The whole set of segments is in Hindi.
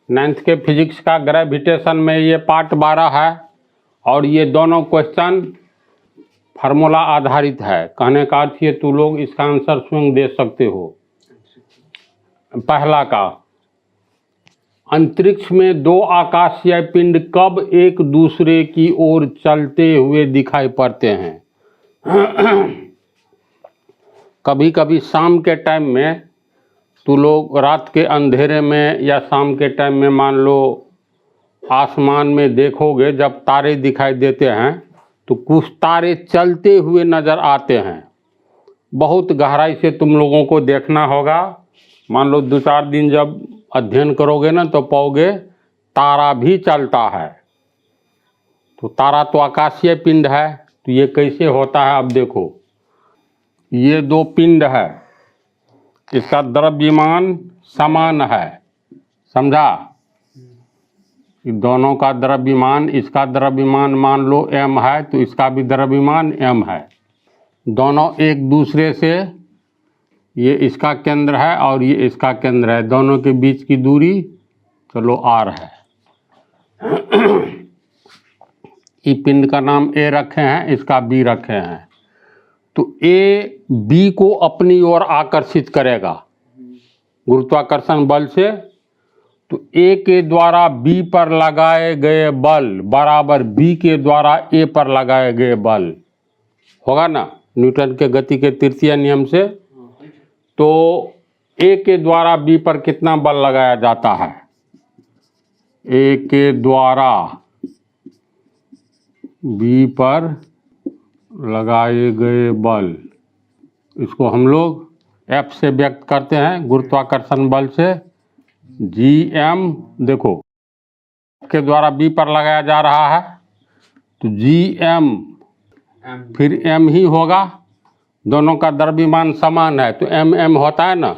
9th के फिजिक्स का ग्रेविटेशन में ये पार्ट 12 है और ये दोनों क्वेश्चन फार्मूला आधारित है। कहने का अर्थ ये तू लोग इसका आंसर स्वयं दे सकते हो। पहला का, अंतरिक्ष में दो आकाशीय पिंड कब एक दूसरे की ओर चलते हुए दिखाई पड़ते हैं? कभी कभी शाम के टाइम में तू लोग रात के अंधेरे में या शाम के टाइम में मान लो आसमान में देखोगे, जब तारे दिखाई देते हैं तो कुछ तारे चलते हुए नज़र आते हैं। बहुत गहराई से तुम लोगों को देखना होगा। मान लो 2-4 दिन जब अध्ययन करोगे ना तो पाओगे तारा भी चलता है। तो तारा तो आकाशीय पिंड है, तो ये कैसे होता है? अब देखो, ये दो पिंड है, इसका द्रव्यमान समान है, समझा? दोनों का द्रव्यमान, इसका द्रव्यमान मान लो m है तो इसका भी द्रव्यमान m है। दोनों एक दूसरे से, ये इसका केंद्र है और ये इसका केंद्र है, दोनों के बीच की दूरी चलो r है। ई पिंड का नाम A रखे हैं, इसका B रखे हैं। तो A B को अपनी ओर आकर्षित करेगा गुरुत्वाकर्षण बल से। तो A के द्वारा B पर लगाए गए बल बराबर B के द्वारा A पर लगाए गए बल होगा ना, न्यूटन के गति के तृतीय नियम से। तो A के द्वारा B पर कितना बल लगाया जाता है? A के द्वारा B पर लगाए गए बल, इसको हम लोग F से व्यक्त करते हैं, गुरुत्वाकर्षण बल से Gm। देखो के द्वारा B पर लगाया जा रहा है तो Gm फिर M ही होगा, दोनों का द्रव्यमान समान है तो M होता है ना,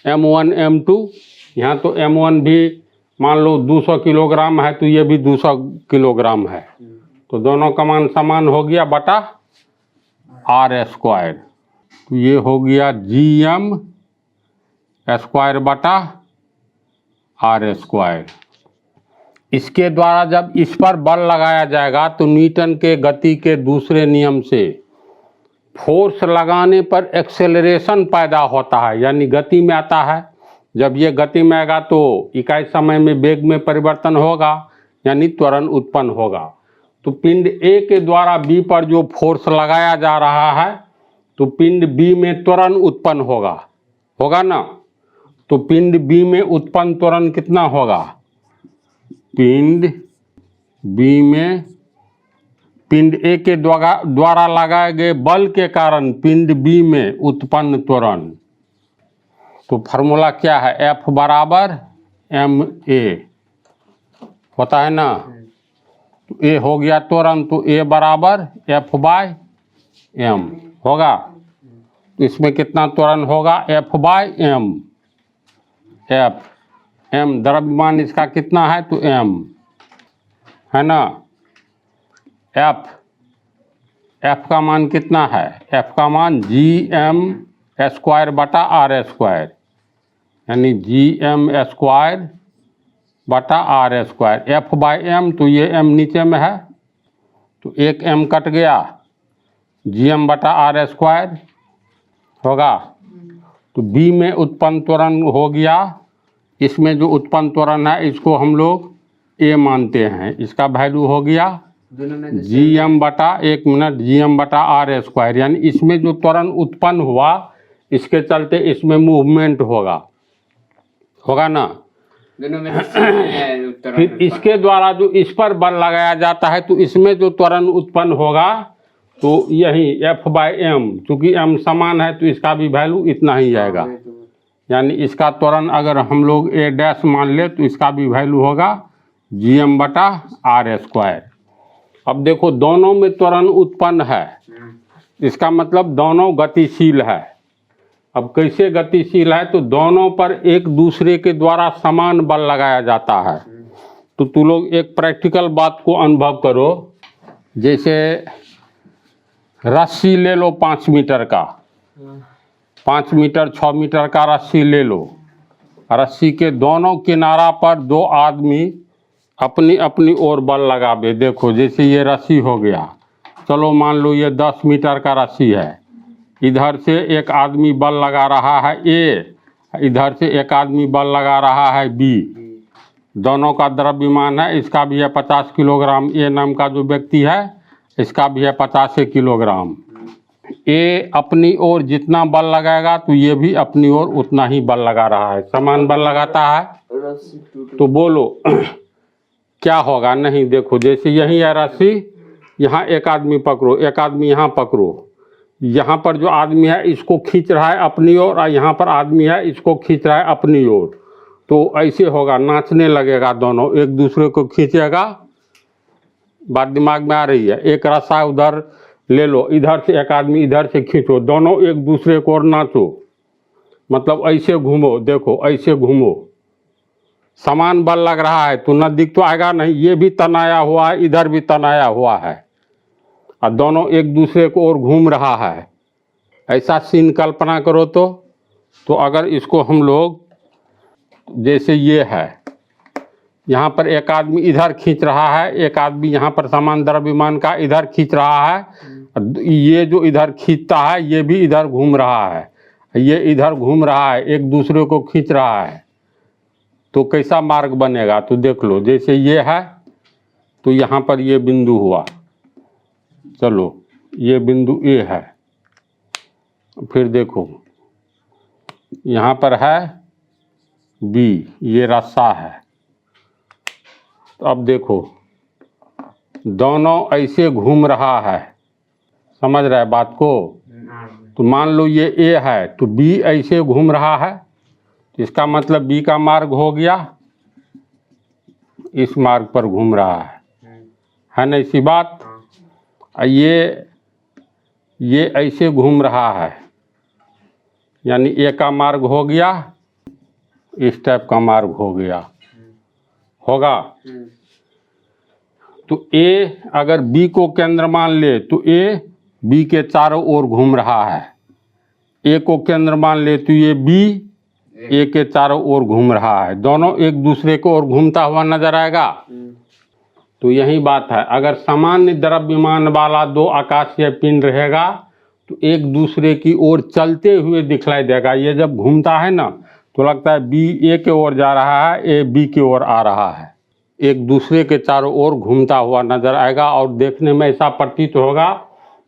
M1 M2। यहाँ तो M1 भी मान लो 200 किलोग्राम है तो ये भी 200 किलोग्राम है, तो दोनों का मान समान हो गया बटा R स्क्वायर। तो ये हो गया Gm स्क्वायर बटा R स्क्वायर। इसके द्वारा जब इस पर बल लगाया जाएगा तो न्यूटन के गति के दूसरे नियम से फोर्स लगाने पर एक्सेलरेशन पैदा होता है, यानी गति में आता है। जब ये गति में आएगा तो इकाई समय में वेग में परिवर्तन होगा, यानी त्वरण उत्पन्न होगा। तो पिंड A के द्वारा B पर जो फोर्स लगाया जा रहा है तो पिंड B में त्वरण उत्पन्न होगा ना। तो पिंड B में उत्पन्न त्वरण कितना होगा? पिंड B में पिंड A के द्वारा लगाए गए बल के कारण पिंड B में उत्पन्न त्वरण। तो फार्मूला क्या है? F बराबर ma होता है ना। तो A हो गया त्वरण, तो A बराबर F/m होगा। तो इसमें कितना त्वरण होगा? F/m। m द्रव्यमान इसका कितना है? तो m है ना। F का मान कितना है? F का मान Gm स्क्वायर बटा R स्क्वायर, यानी Gm स्क्वायर बटा R स्क्वायर। F/m, तो ये m नीचे में है तो एक m कट गया, Gm बटा R स्क्वायर होगा। तो B में उत्पन्न त्वरण हो गया। इसमें जो उत्पन्न त्वरण है इसको हम लोग A मानते हैं, इसका वैल्यू हो गया Gm बटा, एक मिनट, Gm बटा R स्क्वायर, यानी इसमें जो त्वरण उत्पन्न हुआ इसके चलते इसमें मूवमेंट होगा ना। फिर इसके द्वारा जो इस पर बल लगाया जाता है तो इसमें जो त्वरण उत्पन्न होगा तो यही F/m, चूँकि m समान है तो इसका भी वैल्यू इतना ही आएगा, यानी इसका त्वरण अगर हम लोग A डैश मान ले तो इसका भी वैल्यू होगा Gm बटा R स्क्वायर। अब देखो दोनों में त्वरण उत्पन्न है, इसका मतलब दोनों गतिशील है। अब कैसे गतिशील है? तो दोनों पर एक दूसरे के द्वारा समान बल लगाया जाता है। तो तू लोग एक प्रैक्टिकल बात को अनुभव करो। जैसे रस्सी ले लो 5 मीटर का, 5 मीटर 6 मीटर का रस्सी ले लो, रस्सी के दोनों किनारा पर दो आदमी अपनी अपनी ओर बल लगावे। देखो जैसे ये रस्सी हो गया, चलो मान लो ये 10 मीटर का रस्सी है, इधर से एक आदमी बल लगा रहा है ए, इधर से एक आदमी बल लगा रहा है बी। दोनों का द्रव्यमान है, इसका भी है 50 किलोग्राम, ए नाम का जो व्यक्ति है इसका भी है 50 किलोग्राम। ए अपनी ओर जितना बल लगाएगा तो ये भी अपनी ओर उतना ही बल लगा रहा है, समान बल लगाता है। तो बोलो क्या होगा? नहीं, देखो जैसे यही है रस्सी, यहाँ एक आदमी पकड़ो, एक आदमी यहाँ पकड़ो, यहाँ पर जो आदमी है इसको खींच रहा है अपनी ओर और यहाँ पर आदमी है इसको खींच रहा है अपनी ओर। तो ऐसे होगा, नाचने लगेगा, दोनों एक दूसरे को खींचेगा। बात दिमाग में आ रही है? एक रस्सा उधर ले लो, इधर से एक आदमी इधर से खींचो, दोनों एक दूसरे को और नाचो, मतलब ऐसे घूमो, देखो ऐसे घूमो, समान बल लग रहा है तो नजदीक तो आएगा नहीं। ये भी तनाया हुआ है, इधर भी तनाया हुआ है और दोनों एक दूसरे को और घूम रहा है। ऐसा सीन कल्पना करो तो अगर इसको हम लोग जैसे ये है, यहाँ पर एक आदमी इधर खींच रहा है, एक आदमी यहाँ पर समान द्रव्यमान का इधर खींच रहा है, ये जो इधर खींचता है ये भी इधर घूम रहा है, ये इधर घूम रहा है, एक दूसरे को खींच रहा है, तो कैसा मार्ग बनेगा? तो देख लो, जैसे ये है तो यहाँ पर ये बिंदु हुआ, चलो ये बिंदु ए है, फिर देखो यहाँ पर है बी, ये रास्ता है। तो अब देखो दोनों ऐसे घूम रहा है, समझ रहे बात को? तो मान लो ये ए है तो बी ऐसे घूम रहा है, तो इसका मतलब बी का मार्ग हो गया इस मार्ग पर घूम रहा है ना, इसी बात। ये ऐसे घूम रहा है, यानी ए का मार्ग हो गया, इस टाइप का मार्ग हो गया, होगा। तो ए अगर बी को केंद्र मान ले तो ए बी के चारों ओर घूम रहा है, ए को केंद्र मान ले तो ये बी ए के चारों ओर घूम रहा है, दोनों एक दूसरे को ओर घूमता हुआ नजर आएगा। तो यही बात है, अगर सामान्य द्रव्यमान वाला दो आकाशीय पिंड रहेगा तो एक दूसरे की ओर चलते हुए दिखलाई देगा। ये जब घूमता है ना तो लगता है बी ए के ओर जा रहा है, ए बी की ओर आ रहा है, एक दूसरे के चारों ओर घूमता हुआ नजर आएगा और देखने में ऐसा प्रतीत होगा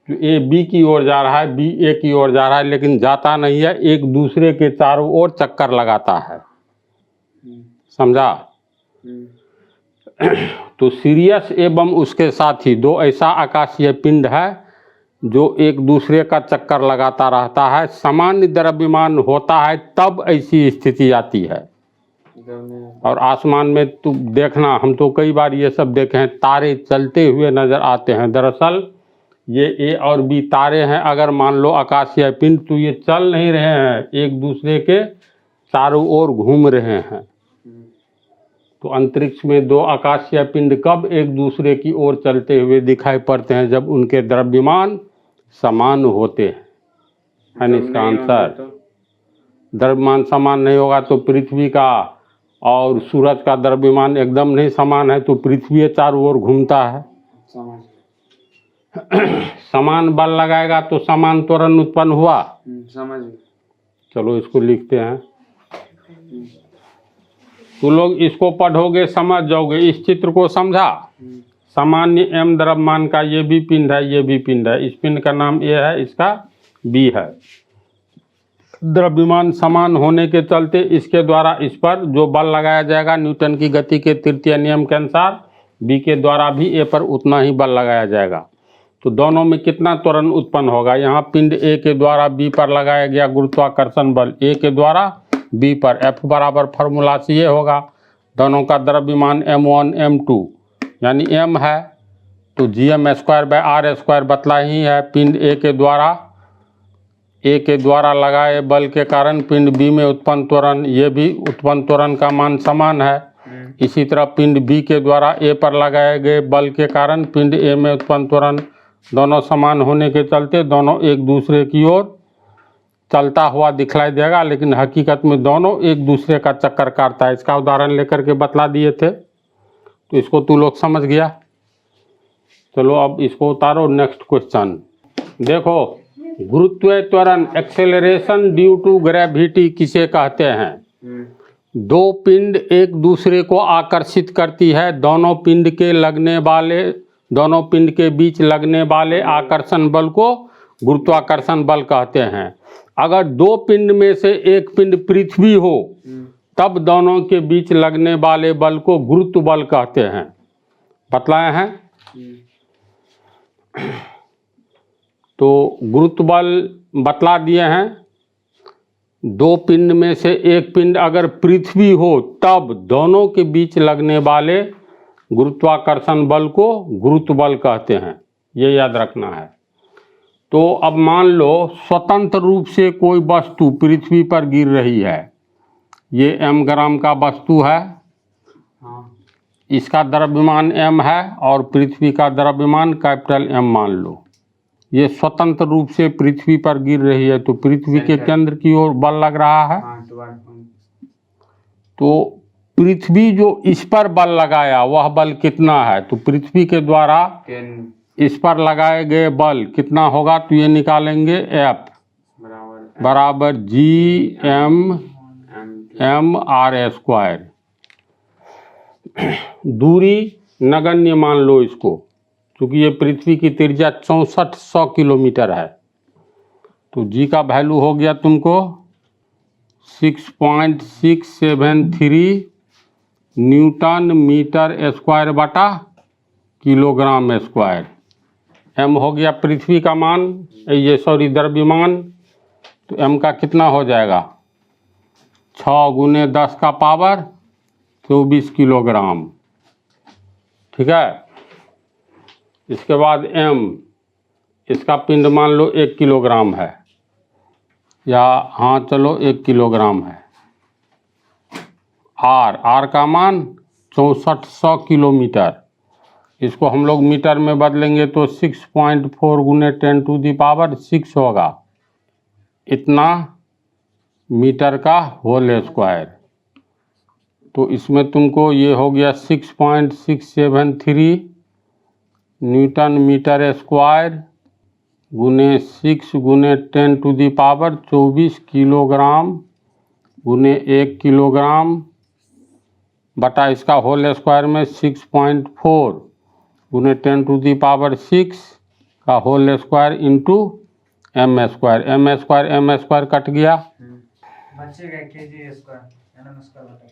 कि ए बी की ओर जा रहा है, बी ए की ओर जा रहा है, लेकिन जाता नहीं है, एक दूसरे के चारों ओर चक्कर लगाता है। समझा? तो सीरियस एवं उसके साथी दो ऐसा आकाशीय पिंड है जो एक दूसरे का चक्कर लगाता रहता है। सामान्य द्रव्यमान होता है तब ऐसी स्थिति आती है। और आसमान में तो देखना, हम तो कई बार ये सब देखे हैं, तारे चलते हुए नजर आते हैं। दरअसल ये ए और बी तारे हैं, अगर मान लो आकाशीय पिंड, तो ये चल नहीं रहे हैं, एक दूसरे के चारों ओर घूम रहे हैं। तो अंतरिक्ष में दो आकाशीय पिंड कब एक दूसरे की ओर चलते हुए दिखाई पड़ते हैं? जब उनके द्रव्यमान समान होते हैं, है ना इसका आंसर। द्रव्यमान समान नहीं होगा तो पृथ्वी का और सूरज का द्रव्यमान एकदम नहीं समान है, तो पृथ्वी चारों ओर घूमता है। समान बल लगाएगा तो समान त्वरण उत्पन्न हुआ। चलो इसको लिखते हैं, तो लोग इसको पढ़ोगे समझ जाओगे। इस चित्र को समझा? सामान्य एम द्रव्यमान का ये भी पिंड है, ये भी पिंड है, इस पिंड का नाम ए है, इसका बी है। द्रव्यमान समान होने के चलते इसके द्वारा इस पर जो बल लगाया जाएगा न्यूटन की गति के तृतीय नियम के अनुसार बी के द्वारा भी ए पर उतना ही बल लगाया जाएगा। तो दोनों में कितना त्वरण उत्पन्न होगा? यहाँ पिंड ए के द्वारा बी पर लगाया गया गुरुत्वाकर्षण बल ए के द्वारा बी पर, एफ बराबर फार्मूला से ये होगा, दोनों का द्रव्यमान m1 m2 यानी m है तो gm²/r² बतला ही है। पिंड ए के द्वारा लगाए बल के कारण पिंड बी में उत्पन्न त्वरण, ये भी उत्पन्न त्वरण का मान समान है। इसी तरह पिंड बी के द्वारा ए पर लगाए गए बल के कारण पिंड ए में उत्पन्न त्वरण, दोनों समान होने के चलते दोनों एक दूसरे की ओर चलता हुआ दिखलाई देगा, लेकिन हकीकत में दोनों एक दूसरे का चक्कर काटता है। इसका उदाहरण लेकर के बतला दिए थे, तो इसको तू लोग समझ गया। चलो अब इसको उतारो। नेक्स्ट क्वेश्चन देखो, गुरुत्वीय त्वरण एक्सेलरेशन ड्यू टू ग्रेविटी किसे कहते हैं? दो पिंड एक दूसरे को आकर्षित करती है, दोनों पिंड के बीच लगने वाले आकर्षण बल को गुरुत्वाकर्षण बल कहते हैं। अगर दो पिंड में से एक पिंड पृथ्वी हो तब दोनों के बीच लगने वाले बल को गुरुत्व बल कहते हैं। बतलाए हैं। तो गुरुत्व बल बतला दिए हैं। दो पिंड में से एक पिंड अगर पृथ्वी हो तब दोनों के बीच लगने वाले गुरुत्वाकर्षण बल को गुरुत्व बल कहते हैं, ये याद रखना है। तो अब मान लो स्वतंत्र रूप से कोई वस्तु पृथ्वी पर गिर रही है। ये m ग्राम का वस्तु है, इसका द्रव्यमान m है और पृथ्वी का द्रव्यमान कैपिटल M मान लो। ये स्वतंत्र रूप से पृथ्वी पर गिर रही है, तो पृथ्वी के केंद्र की ओर बल लग रहा है। तो पृथ्वी जो इस पर बल लगाया वह बल कितना है? तो पृथ्वी के द्वारा इस पर लगाए गए बल कितना होगा? तो ये निकालेंगे F बराबर G/m/r²। दूरी नगण्य मान लो इसको, क्योंकि ये पृथ्वी की त्रिज्या 6400 किलोमीटर है। तो जी का वैल्यू हो गया तुमको 6.673 न्यूटन मीटर स्क्वायर बटा किलोग्राम स्क्वायर। m हो गया पृथ्वी का मान, ये सॉरी द्रव्यमान। तो m का कितना हो जाएगा? 6 × 10 का पावर 24 किलोग्राम। ठीक है। इसके बाद m, इसका पिंड मान लो 1 किलोग्राम है, या हाँ चलो 1 किलोग्राम है। r का मान 6400 किलोमीटर। इसको हम लोग मीटर में बदलेंगे तो 6.4 × 10⁻⁶ होगा। इतना मीटर का होल स्क्वायर। तो इसमें तुमको ये हो गया 6.673 न्यूटन मीटर स्क्वायर गुने 6 × 10⁻24 किलोग्राम गुने 1 किलोग्राम बटा इसका होल स्क्वायर में 6.4 × 10⁻6 का whole square into m² cut गया। बचेगा kg स्क्वायर,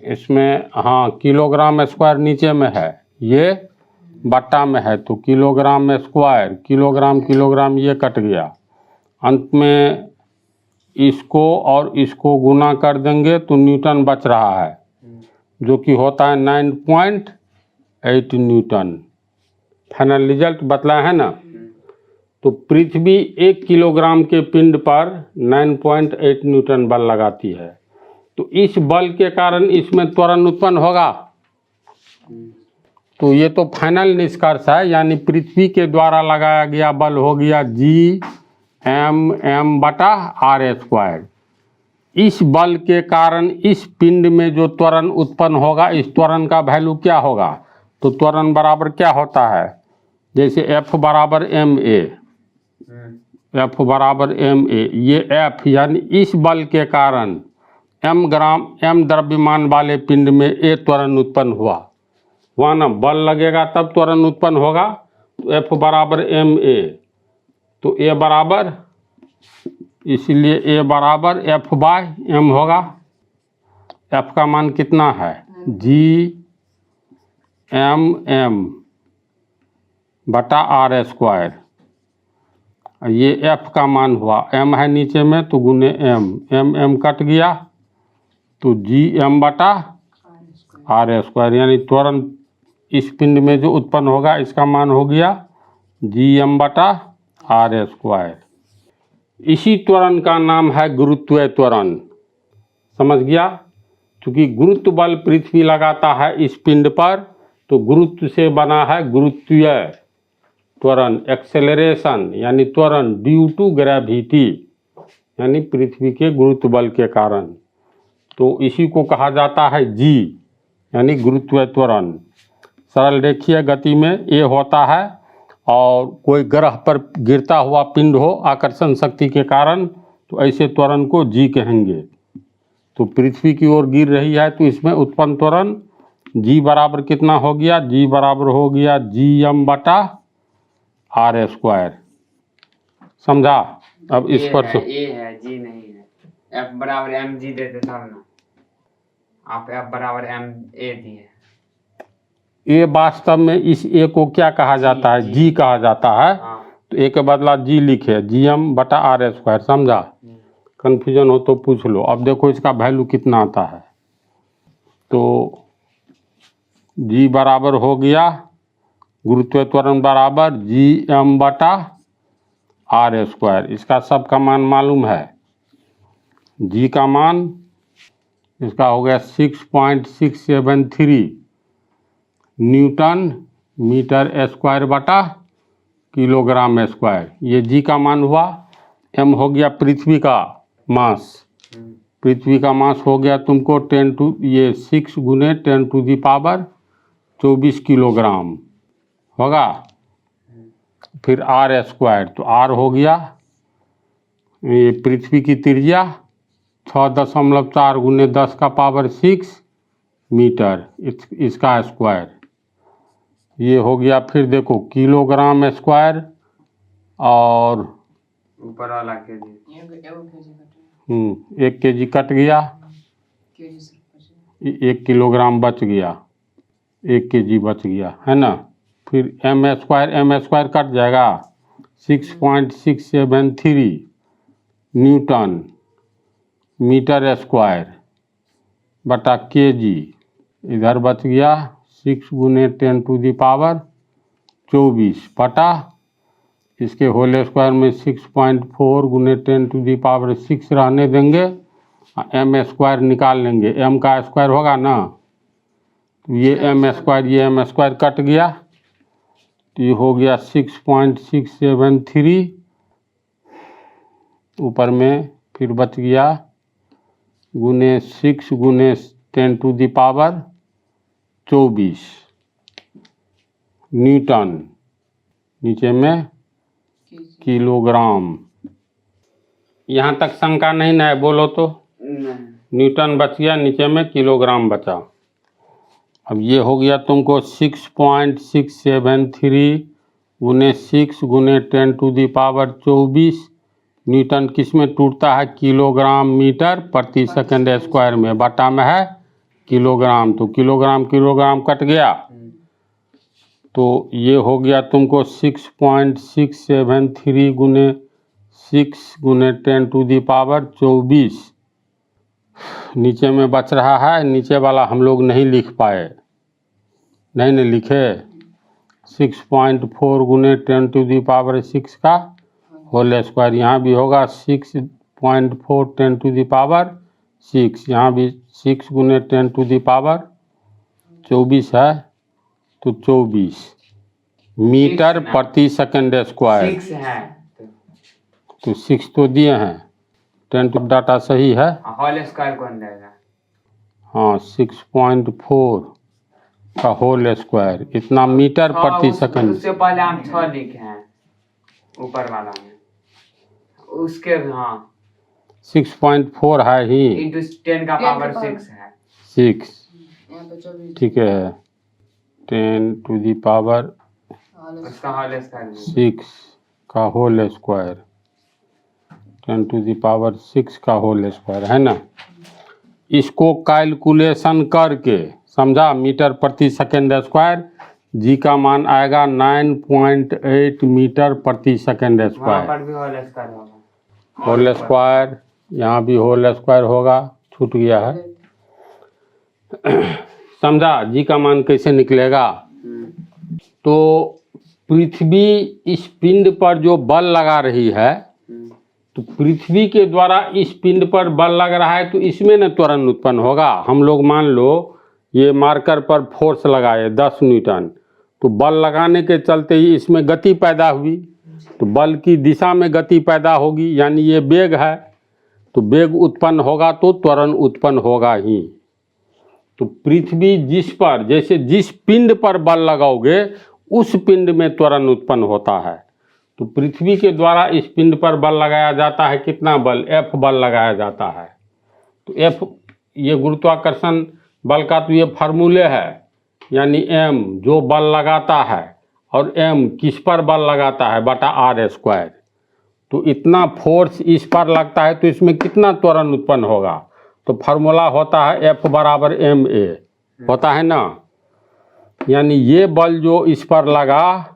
इसमें हाँ किलोग्राम स्क्वायर नीचे में है, ये बट्टा में है, तो किलोग्राम स्क्वायर किलोग्राम ये कट गया। अंत में इसको और इसको गुना कर देंगे तो न्यूटन बच रहा है, जो कि होता है 9.8 न्यूटन। फाइनल रिजल्ट बतला है ना। तो पृथ्वी 1 किलोग्राम के पिंड पर 9.8 न्यूटन बल लगाती है। तो इस बल के कारण इसमें त्वरण उत्पन्न होगा। तो ये तो फाइनल निष्कर्ष है, यानी पृथ्वी के द्वारा लगाया गया बल हो गया G/m/r²। इस बल के कारण इस पिंड में जो त्वरण उत्पन्न होगा, इस त्वरण का वैल्यू क्या होगा? तो त्वरण बराबर क्या होता है? जैसे F बराबर ma, F बराबर ma, ये F यानी इस बल के कारण m द्रव्यमान वाले पिंड में a त्वरण उत्पन्न हुआ ना। बल लगेगा तब त्वरण उत्पन्न होगा। तो F बराबर ma, तो a बराबर, इसलिए a बराबर F/m होगा। F का मान कितना है? G/m/r²। ये F का मान हुआ, m है नीचे में तो गुने m कट गया, तो G/m/r², यानी त्वरण इस पिंड में जो उत्पन्न होगा इसका मान हो गया G/m/r²। इसी त्वरण का नाम है गुरुत्वीय त्वरण। समझ गया? क्योंकि गुरुत्व बल पृथ्वी लगाता है इस पिंड पर, तो गुरुत्व से बना है गुरुत्वीय त्वरण, एक्सेलरेशन यानी त्वरण ड्यू टू ग्रेविटी, यानी पृथ्वी के गुरुत्व बल के कारण। तो इसी को कहा जाता है जी, यानी गुरुत्व त्वरण। सरल रेखीय गति में ये होता है, और कोई ग्रह पर गिरता हुआ पिंड हो आकर्षण शक्ति के कारण, तो ऐसे त्वरण को जी कहेंगे। तो पृथ्वी की ओर गिर रही है तो इसमें उत्पन्न त्वरण जी बराबर कितना हो गया? जी बराबर हो गया Gm/r²। समझा? अब इस पर ए है जी नहीं है, F बराबर एम जी देते तब ना, आप F बराबर एम ए दिए। ए वास्तव में इस ए को क्या कहा जाता है? जी कहा जाता है। हाँ। तो ए के बदला जी लिखे, Gm/r²। समझा? कन्फ्यूजन हो तो पूछ लो। अब देखो इसका वैल्यू कितना आता है। तो जी बराबर हो गया गुरुत्व त्वरण बराबर Gm/r²। इसका सब का मान मालूम है। जी का मान इसका हो गया 6.673 न्यूटन मीटर स्क्वायर बटा किलोग्राम स्क्वायर। ये जी का मान हुआ। एम हो गया पृथ्वी का मास। पृथ्वी का मास हो गया तुमको 6 गुने 10⁻24 किलोग्राम होगा। फिर r², तो r हो गया ये पृथ्वी की त्रिज्या 6.4 गुने 10⁻6 मीटर, इसका स्क्वायर। ये हो गया। फिर देखो किलोग्राम स्क्वायर, और ऊपर वाला के जी 1 kg कट गया, 1 किलोग्राम बच गया, 1 kg बच गया, है ना। फिर m² कट जाएगा, 6.673 न्यूटन मीटर स्क्वायर बटा kg। इधर बच गया 6 गुने 10⁻24 बटा इसके होल स्क्वायर में 6.4 गुने 10⁻6 रहने देंगे, m² निकाल लेंगे। m का स्क्वायर होगा ना, तो ये m² कट गया, तो ये हो गया 6.673। ऊपर में फिर बच गया गुने 6 गुने 10⁻24 न्यूटन, नीचे में किलोग्राम। यहाँ तक शंका नहीं ना है? बोलो तो। न्यूटन बच गया, नीचे में किलोग्राम बचा। अब ये हो गया तुमको 6.673 गुने 6 गुने 10⁻24 न्यूटन किस में टूटता है? किलोग्राम मीटर प्रति सेकंड स्क्वायर में, बटा में है किलोग्राम, तो किलोग्राम कट गया। तो ये हो गया तुमको 6.673 गुने 6 गुने 10⁻24। नीचे में बच रहा है, नीचे वाला हम लोग नहीं लिख पाए, नहीं लिखे। 6.4 गुने 10⁻6 का होल स्क्वायर, यहाँ भी होगा 6.4 10⁻6, यहाँ भी 6 गुने 10⁻24 है, तो 24 मीटर प्रति सेकंड स्क्वायर। 6 है तो 6 तो दिए हैं, 10 डाटा सही है। होल स्क्वायर कौन देगा? हाँ, 6.4 का होल स्क्वायर, इतना मीटर प्रति सेकंड। उससे पहले हम 6 लिखे हैं ऊपर वाला में, उसके हाँ 6.4 है ही, इंटू 10 का पावर 6 है। 6 ठीक है, 10⁻6 उसका होल स्क्वायर का होल स्क्वायर, 10⁻6 का होल स्क्वायर, है ना। इसको कैलकुलेशन करके, समझा, मीटर प्रति सेकंड स्क्वायर, जी का मान आएगा 9.8 मीटर प्रति सेकंड वहाँ स्क्वायर। पर भी होल स्क्वायर होगा। होल स्क्वायर, यहाँ भी होल स्क्वायर होगा, छूट गया है। समझा जी का मान कैसे निकलेगा? तो पृथ्वी इस पिंड पर जो बल लगा रही है, तो पृथ्वी के द्वारा इस पिंड पर बल लग रहा है, तो इसमें न त्वरण उत्पन्न होगा। हम लोग मान लो ये मार्कर पर फोर्स लगाए 10 न्यूटन, तो बल लगाने के चलते ही इसमें गति पैदा हुई, तो बल की दिशा में गति पैदा होगी, यानी ये वेग है। तो वेग उत्पन्न होगा तो त्वरण उत्पन्न होगा ही। तो पृथ्वी जिस पर, जैसे जिस पिंड पर बल लगाओगे उस पिंड में त्वरण उत्पन्न होता है। तो पृथ्वी के द्वारा इस पिंड पर बल लगाया जाता है, कितना बल, F बल लगाया जाता है। तो F ये गुरुत्वाकर्षण बल का तो ये फार्मूले है, यानी M जो बल लगाता है और M किस पर बल लगाता है बटा r²। तो इतना फोर्स इस पर लगता है तो इसमें कितना त्वरण उत्पन्न होगा, तो फार्मूला होता है F बराबर ma होता है ना। यानी ये बल जो इस पर लगा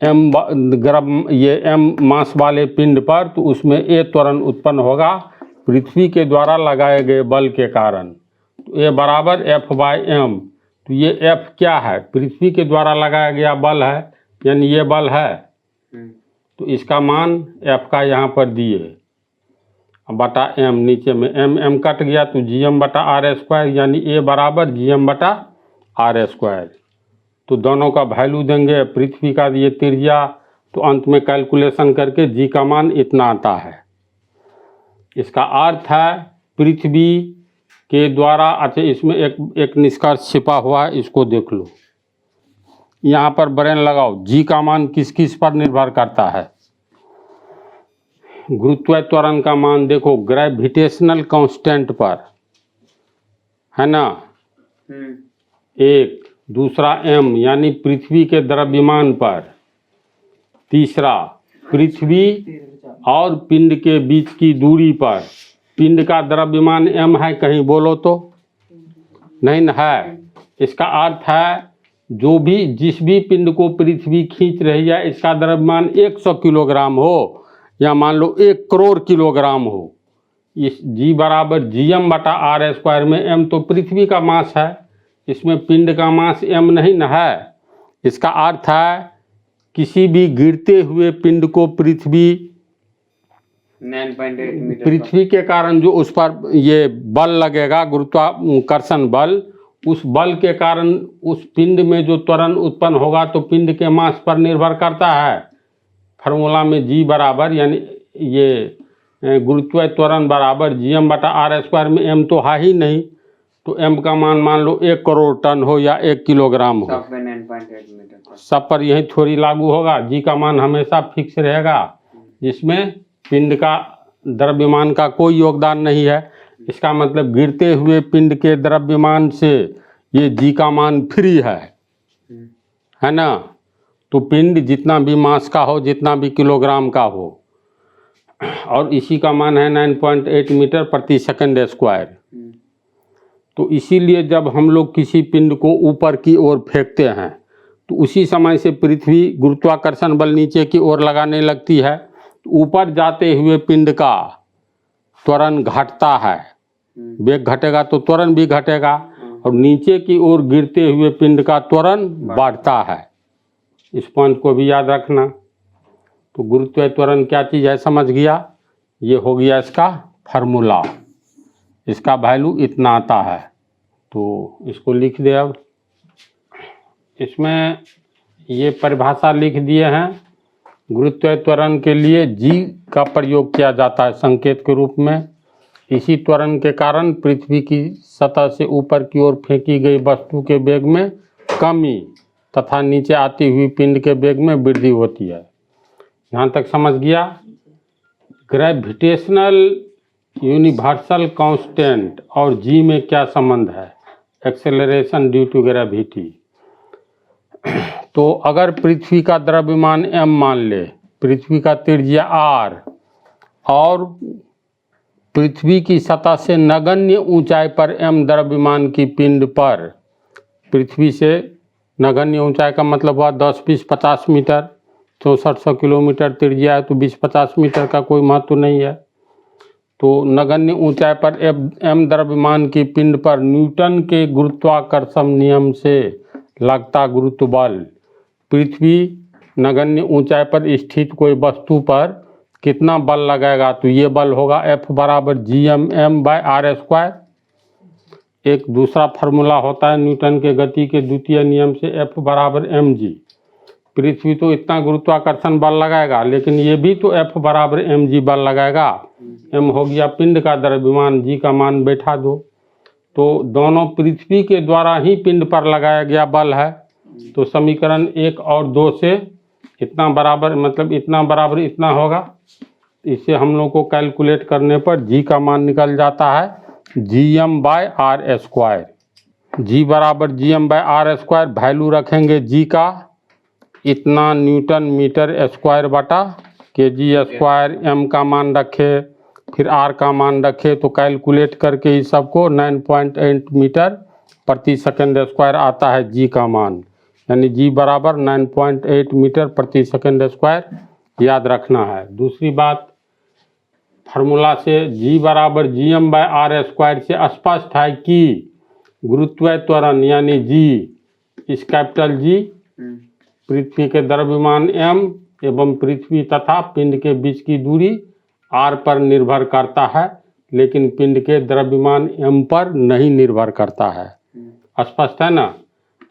ये M मास वाले पिंड पर, तो उसमें A त्वरण उत्पन्न होगा पृथ्वी के द्वारा लगाए गए बल के कारण। तो A बराबर F/m। तो ये F क्या है, पृथ्वी के द्वारा लगाया गया बल है, यानी ये बल है। तो इसका मान F का यहाँ पर दिए बटा M, नीचे में M कट गया तो Gm बटा r², यानी A बराबर Gm बटा r²। तो दोनों का वैल्यू देंगे, पृथ्वी का ये त्रिज्या, तो अंत में कैलकुलेशन करके G का मान इतना आता है। इसका अर्थ है पृथ्वी के द्वारा, अच्छा इसमें एक निष्कर्ष छिपा हुआ है, इसको देख लो। यहाँ पर ब्रेन लगाओ, G का मान किस किस पर निर्भर करता है। गुरुत्व त्वरण का मान देखो ग्रेविटेशनल कांस्टेंट पर है ना, एक, दूसरा M यानी पृथ्वी के द्रव्यमान पर, तीसरा पृथ्वी और पिंड के बीच की दूरी पर। पिंड का द्रव्यमान M है, कहीं बोलो तो नहीं न है। इसका अर्थ है जो भी जिस भी पिंड को पृथ्वी खींच रही है इसका द्रव्यमान 100 किलोग्राम हो या मान लो 1 करोड़ किलोग्राम हो, इस G बराबर Gm बटा r² में M तो पृथ्वी का मास है, इसमें पिंड का मास M नहीं न है। इसका अर्थ है किसी भी गिरते हुए पिंड को पृथ्वी 9.8 मीटर पृथ्वी के कारण जो उस पर ये बल लगेगा गुरुत्वाकर्षण बल, उस बल के कारण उस पिंड में जो त्वरण उत्पन्न होगा तो पिंड के मास पर निर्भर करता है। फार्मूला में G बराबर यानी ये गुरुत्व त्वरण बराबर Gm बटा r² में M तो है ही नहीं, तो M का मान लो 1 करोड़ टन हो या 1 किलोग्राम हो, सब पे 9.8 मीटर सब पर यही थोड़ी लागू होगा। G का मान हमेशा फिक्स रहेगा, जिसमें पिंड का द्रव्यमान का कोई योगदान नहीं है। इसका मतलब गिरते हुए पिंड के द्रव्यमान से ये G का मान फ्री है ना। तो पिंड जितना भी मास का हो, जितना भी किलोग्राम का हो, और इसी का मान है 9.8 मीटर प्रति सेकंड स्क्वायर। तो इसीलिए जब हम लोग किसी पिंड को ऊपर की ओर फेंकते हैं तो उसी समय से पृथ्वी गुरुत्वाकर्षण बल नीचे की ओर लगाने लगती है, तो ऊपर जाते हुए पिंड का त्वरण घटता है, वेग घटेगा तो त्वरण भी घटेगा, और नीचे की ओर गिरते हुए पिंड का त्वरण बढ़ता है। इस पॉइंट को भी याद रखना। तो गुरुत्व त्वरण क्या चीज़ है समझ गया, ये हो गया इसका फार्मूला, इसका वैल्यू इतना आता है। तो इसको लिख दे। अब इसमें ये परिभाषा लिख दिए हैं, गुरुत्व त्वरण के लिए G का प्रयोग किया जाता है संकेत के रूप में। इसी त्वरण के कारण पृथ्वी की सतह से ऊपर की ओर फेंकी गई वस्तु के वेग में कमी तथा नीचे आती हुई पिंड के वेग में वृद्धि होती है। यहाँ तक समझ गया। ग्रेविटेशनल यूनिवर्सल कांस्टेंट और G में क्या संबंध है, एक्सेलरेशन ड्यू टू ग्रेविटी। तो अगर पृथ्वी का द्रव्यमान M मान ले, पृथ्वी का त्रिज्या r, और पृथ्वी की सतह से नगण्य ऊंचाई पर M द्रव्यमान की पिंड पर, पृथ्वी से नगण्य ऊंचाई का मतलब हुआ 10, 20, 50 मीटर, 6400 किलोमीटर त्रिज्या है तो 20-50 मीटर का कोई महत्व नहीं है। तो नगण्य ऊंचाई पर M द्रव्यमान की पिंड पर न्यूटन के गुरुत्वाकर्षण नियम से लगता गुरुत्व बल पृथ्वी नगण्य ऊंचाई पर स्थित कोई वस्तु पर कितना बल लगाएगा, तो ये बल होगा F बराबर Gm बाय r²। एक दूसरा फार्मूला होता है न्यूटन के गति के द्वितीय नियम से, F बराबर mg। पृथ्वी तो इतना गुरुत्वाकर्षण बल लगाएगा, लेकिन ये भी तो F बराबर mg बल लगाएगा। m हो गया पिंड का द्रव्यमान, g का मान बैठा दो। तो दोनों पृथ्वी के द्वारा ही पिंड पर लगाया गया बल है। तो समीकरण 1 और 2 से इतना बराबर मतलब इतना बराबर इतना होगा। इसे हम लोग को कैलकुलेट करने पर g का मान निकल जाता है gm/r²। g बराबर gm/r², वैल्यू रखेंगे g का इतना न्यूटन मीटर स्क्वायर बटा kg², m का मान रखे, फिर r का मान रखे, तो कैलकुलेट करके इस सबको 9.8 मीटर प्रति सेकंड स्क्वायर आता है g का मान, यानी g बराबर 9.8 मीटर प्रति सेकंड स्क्वायर याद रखना है। दूसरी बात, फार्मूला से g बराबर gm/r² से स्पष्ट है कि गुरुत्वीय त्वरण यानी g, इस कैपिटल G पृथ्वी के द्रव्यमान m एवं पृथ्वी तथा पिंड के बीच की दूरी r पर निर्भर करता है, लेकिन पिंड के द्रव्यमान m पर नहीं निर्भर करता है। स्पष्ट है ना।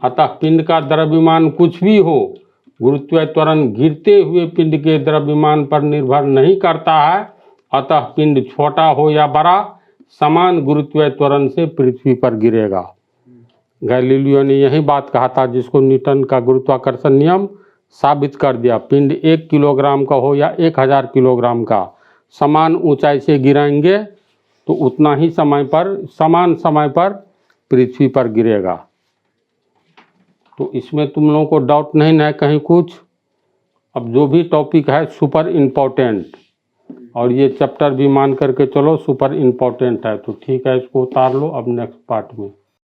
अतः पिंड का द्रव्यमान कुछ भी हो, गुरुत्वीय त्वरण गिरते हुए पिंड के द्रव्यमान पर निर्भर नहीं करता है। अतः पिंड छोटा हो या बड़ा, समान गुरुत्वीय त्वरण से पृथ्वी पर गिरेगा। गैलीलियो ने यही बात कहा था, जिसको न्यूटन का गुरुत्वाकर्षण नियम साबित कर दिया। पिंड 1 किलोग्राम का हो या 1000 किलोग्राम का, समान ऊंचाई से गिराएंगे तो उतना ही समान समय पर पृथ्वी पर गिरेगा। तो इसमें तुम लोगों को डाउट नहीं है कहीं कुछ। अब जो भी टॉपिक है सुपर इम्पोर्टेंट, और ये चैप्टर भी मान करके चलो सुपर इम्पोर्टेंट है, तो ठीक है, इसको उतार लो अब नेक्स्ट पार्ट में।